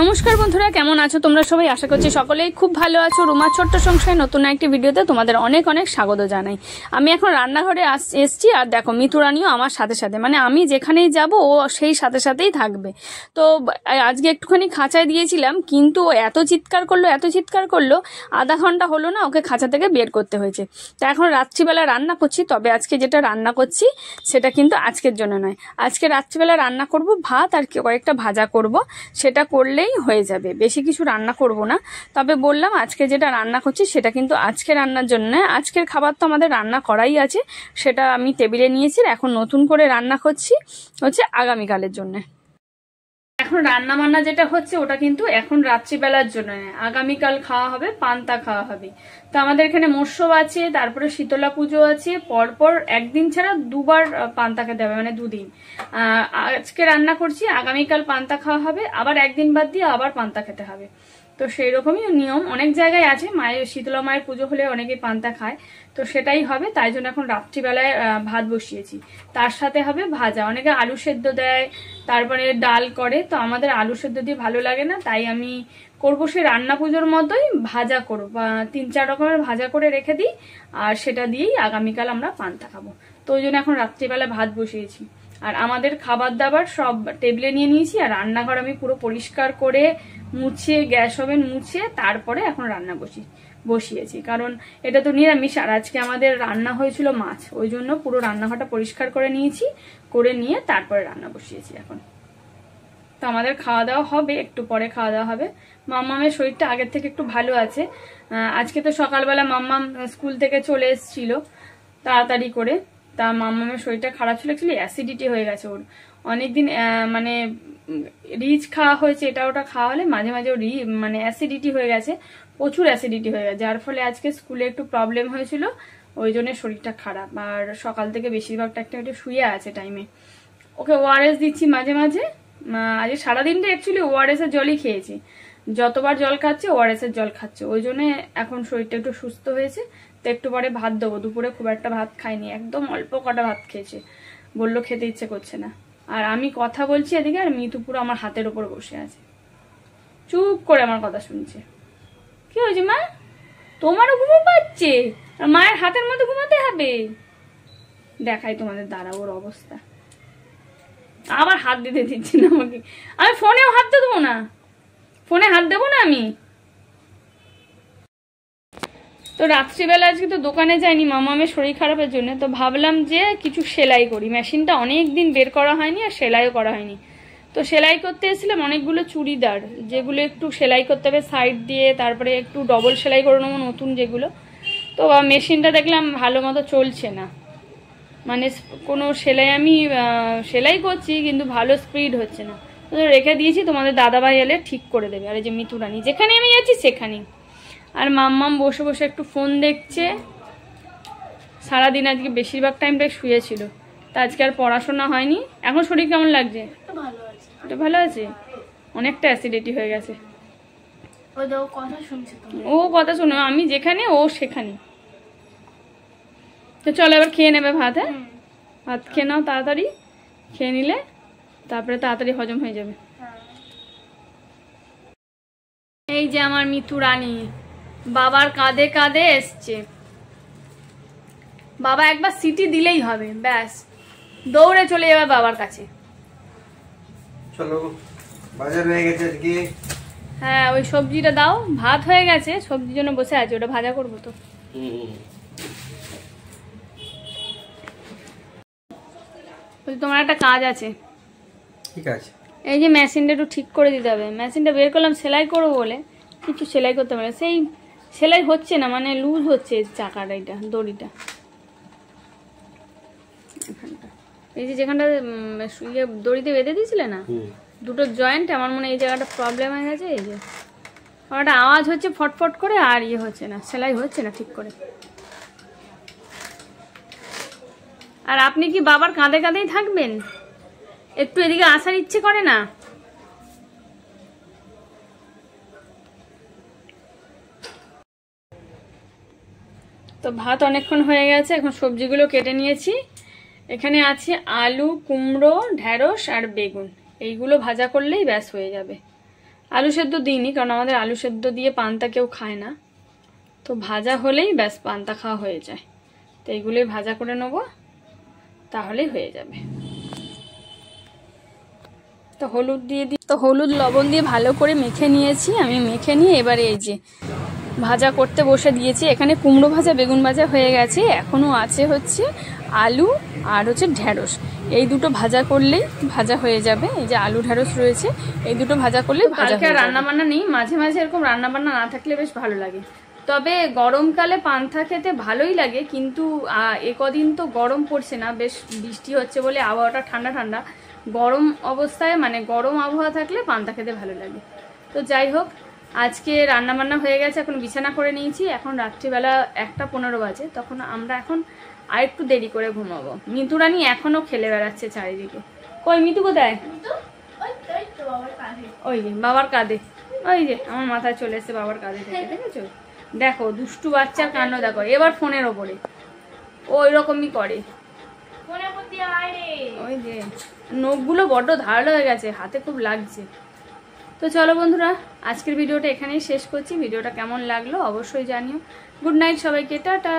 নমস্কার বন্ধুরা, কেমন আছো তোমরা সবাই? আশা করছি সকলেই খুব ভালো আছো। রুমার ছোট্ট সংসারে নতুন একটি ভিডিওতে তোমাদের অনেক অনেক স্বাগত জানাই। আমি এখন রান্নাঘরে এসছি, আর দেখো মিতুরানিও আমার সাথে সাথে, মানে আমি যেখানেই যাব ও সেই সাথে সাথেই থাকবে। তো আজকে একটুখানি খাঁচায় দিয়েছিলাম, কিন্তু এত চিৎকার করলো আধা ঘন্টা হলো না ওকে খাঁচা থেকে বের করতে হয়েছে। তো এখন রাত্রিবেলা রান্না করছি, তবে আজকে যেটা রান্না করছি সেটা কিন্তু আজকের জন্য নয়। আজকে রাত্রিবেলা রান্না করব ভাত আর কয়েকটা ভাজা করব, সেটা করলেই হয়ে যাবে, বেশি কিছু রান্না করব না। তবে বললাম আজকে যেটা রান্না করছি সেটা কিন্তু আজকে রান্নার জন্য, আজকের খাবার তো আমাদের রান্না করাই আছে, সেটা আমি টেবিলে নিয়েছি। এখন নতুন করে রান্না করছি হচ্ছে আগামীকালের জন্য। এখন রান্না বান্না যেটা হচ্ছে ওটা কিন্তু এখন রাত্রিবেলার জন্য নয়, আগামীকাল খাওয়া হবে, পান্তা খাওয়া হবে। তো আমাদের এখানে মৎস্য আছে, তারপরে শীতলা পুজো আছে, পরপর একদিন ছাড়া দুবার পান্তা খেতে হবে, মানে দুদিন। আজকে রান্না করছি, আগামীকাল পান্তা খাওয়া হবে, আবার একদিন বাদ দিয়ে আবার পান্তা খেতে হবে। তো সেই রকমই নিয়ম অনেক জায়গায় আছে। মায়ের শীতলা মায়ের পুজো হলে অনেকে পান্তা খায়, তো সেটাই হবে। তাই জন্য এখন রাত্রিবেলায় ভাত বসিয়েছি, তার সাথে হবে ভাজা। অনেকে আলু সেদ্ধ দেয়, তারপরে ডাল করে, তো আমাদের আলু সেদ্ধ দিয়ে ভালো লাগে না, তাই আমি করবো সে রান্না পুজোর মতোই ভাজা করবো, বা 3-4 রকমের ভাজা করে রেখে দিই, আর সেটা দিয়েই আগামীকাল আমরা পান্তা খাবো। তো ওই জন্য এখন রাত্রিবেলা ভাত বসিয়েছি। আর আমাদের খাবার দাবার সব টেবিলে নিয়ে নিয়েছি, আর রান্নাঘর আমি পুরো পরিষ্কার করে মুছিয়ে, গ্যাস ওভেন মুছিয়ে তারপরে এখন রান্না বসিয়েছি। কারণ এটা তো নিরামিষ, আর আজকে আমাদের রান্না হয়েছিল মাছ, ওই জন্য পুরো রান্নাঘরটা পরিষ্কার করে নিয়েছি, করে নিয়ে তারপরে রান্না বসিয়েছি এখন। তো আমাদের খাওয়া দাওয়া হবে, একটু পরে খাওয়া দাওয়া হবে। মাম্মামের শরীরটা আগের থেকে একটু ভালো আছে। আজকে তো সকালবেলা মাম্মাম স্কুল থেকে চলে এসেছিল তাড়াতাড়ি করে। তা মাম্মামের শরীরটা খারাপ ছিল, অ্যাকচুয়ালি অ্যাসিডিটি হয়ে গেছে ওর অনেকদিন, মানে রিচ খাওয়া হয়েছে, এটা ওটা খাওয়া হলে মাঝে মাঝে ওর মানে অ্যাসিডিটি হয়ে গেছে, প্রচুর অ্যাসিডিটি হয়ে গেছে, যার ফলে আজকে স্কুলে একটু প্রবলেম হয়েছিল, ওই জন্য শরীরটা খারাপ। আর সকাল থেকে বেশিরভাগটা একটু শুয়ে আছে টাইমে। ওকে ওআরএস দিচ্ছি মাঝে মাঝে। আজকে সারাদিনটা অ্যাকচুয়ালি ওআরএস এর জলই খেয়েছি, যতবার জল খাচ্ছে ওআরএস এর জল খাচ্ছে, ওই জন্য এখন শরীরটা একটু সুস্থ হয়েছে। তো একটু পরে ভাত দেবো, দুপুরে খুব একটা ভাত খাইনি, একদম অল্প কটা ভাত খেয়েছে, বললো খেতে ইচ্ছে করছে না। আর আমি কথা বলছি এদিকে, আর মিতু পুরো আমার হাতের ওপর বসে আছে, চুপ করে আমার কথা শুনছে। কি হয়েছে মা? তোমারও ঘুমো পাচ্ছে, আর মায়ের হাতের মধ্যে ঘুমাতে হবে? দেখাই তোমাদের, দাঁড়া ওর অবস্থা। আবার হাত দিতে দিচ্ছি না আমাকে, আমি ফোনেও হাত দেবো না, ফোনে হাত দেবো না আমি। তো রাত্রিবেলা আজকে তো দোকানে যাইনি মামামের শরীর খারাপের জন্য, তো ভাবলাম যে কিছু সেলাই করি। মেশিনটা অনেক দিন বের করা হয়নি, আর সেলাইও করা হয়নি। তো সেলাই করতে এসেছিলাম অনেকগুলো চুড়িদার, যেগুলো একটু সেলাই করতে হবে সাইড দিয়ে, তারপরে একটু ডবল সেলাই করে নেবো নতুন যেগুলো। তো মেশিনটা দেখলাম ভালো মতো চলছে না, মানে কোনো সেলাই আমি সেলাই করছি কিন্তু ভালো স্পিড হচ্ছে না, তো রেখে দিয়েছি, তোমাদের দাদাভাই এলে ঠিক করে দেবে। আর এই যে মিতুরানি, যেখানে আমি যাচ্ছি সেখানেই। আর মাম্মাম বসে বসে একটু ফোন দেখছে সারাদিন, আজকে বেশিরভাগ টাইমটাই শুয়েছিল, তা আজকে আর পড়াশোনা হয়নি। এখন শরীর কেমন লাগছে? এটা ভালো আছে, অনেকটা অ্যাসিডিটি হয়ে গেছে। ও কথা শুনো, আমি যেখানে ও সেখানে। তো চলো এবার খেয়ে নেবে ভাত। হ্যাঁ, ভাত খেয়ে নাও তাড়াতাড়ি, খেয়ে নিলে তারপরে তাড়াতাড়ি হজম হয়ে যাবে। এই যে আমার মিতু রানী বাবার কাঁধে কাঁধে এসছে। বাবা একবার সিটি দিলেই হবে, ব্যাস দৌড়ে চলে যাবে বাবার কাছে। চলো বাজার হয়ে গেছে আজকে। হ্যাঁ, ওই সবজিটা দাও, ভাত হয়ে গেছে, সবজির জন্য বসে আছে, ওটা ভাজা করবো। তো তোমার একটা কাজ আছে। ঠিক আছে, এই যে মেশিনটা একটু ঠিক করে দিতে হবে। মেশিনটা বের করলাম সেলাই করবো বলে, কিছু সেলাই করতে পারে, সেই সেলাই হচ্ছে না, মানে লুজ হচ্ছে চাকাটা, এটা দড়িটা এখানটা, এই যে যেখানটা দড়িতে বেঁধে দিয়েছিলে না, দুটো জয়েন্ট, আমার মনে হয় এই জায়গাটা প্রবলেম হয়ে গেছে। এই যে একটা আওয়াজ হচ্ছে ফটফট করে, আর ইয়ে হচ্ছে না, সেলাই হচ্ছে না ঠিক করে। আর আপনি কি বাবার কাঁধে কাঁধেই থাকবেন? একটু এদিকে আসার ইচ্ছে করে না? তো ভাত অনেকক্ষণ হয়ে গেছে, এখন সবজিগুলো কেটে নিয়েছি। এখানে আছে আলু, কুমড়ো, ঢেঁড়স আর বেগুন, এইগুলো ভাজা করলেই ব্যাস হয়ে যাবে। আলু সেদ্ধ দিইনি, কারণ আমাদের আলু সেদ্ধ দিয়ে পান্তা কেউ খায় না। তো ভাজা হলেই ব্যাস পান্তা খাওয়া হয়ে যায়। তো এইগুলোই ভাজা করে নেবো, তাহলেই হয়ে যাবে। তো হলুদ দিয়ে দিই, তো হলুদ লবণ দিয়ে ভালো করে মেখে নিয়েছি। আমি মেখে নিয়ে এবারে এই যে ভাজা করতে বসে দিয়েছি। এখানে কুমড়ো ভাজা বেগুন ভাজা হয়ে গেছে, এখনও আছে হচ্ছে আলু আর হচ্ছে ঢ্যাঁড়স। এই দুটো ভাজা করলেই ভাজা হয়ে যাবে। এই যে আলু ঢ্যাঁড়স রয়েছে, এই দুটো ভাজা করলেই ভাজা। রান্না বান্না নেই, মাঝে মাঝে এরকম রান্না বান্না না থাকলে বেশ ভালো লাগে। তবে গরমকালে পান্তা খেতে ভালোই লাগে, কিন্তু কদিন তো গরম পড়ছে না, বেশ বৃষ্টি হচ্ছে বলে আবহাওয়াটা ঠান্ডা ঠান্ডা। গরম অবস্থায় মানে গরম আবহাওয়া থাকলে পান্তা খেতে ভালো লাগে। তো যাই হোক, আজকে রান্না বান্না হয়ে গেছে, এখন বিছানা করে নিয়েছি। এখন রাত্রিবেলা 1:15 বাজে, তখন আমরা এখন আর একটু দেরি করে ঘুমাবো। মিতু রানী এখনো খেলে বেড়াচ্ছে চারিদিকে। কই মিতু কোথায়? ওই যে বাবার কাঁধে, ওই যে আমার মাথায় চলে এসেছে বাবার কাঁধে থেকে, দেখেছো? দেখো দুষ্টু বাচ্চার কাণ্ড দেখো, এবার ফোনের ওপরে ওই রকমই করে। ওই যে নখগুলো বড্ড ধারালো হয়ে গেছে, হাতে খুব লাগছে। তো চলো বন্ধুরা, আজকের ভিডিওটা এখানেই শেষ করছি। ভিডিওটা কেমন লাগলো অবশ্যই জানিও। গুড নাইট সবাইকে, টাটা।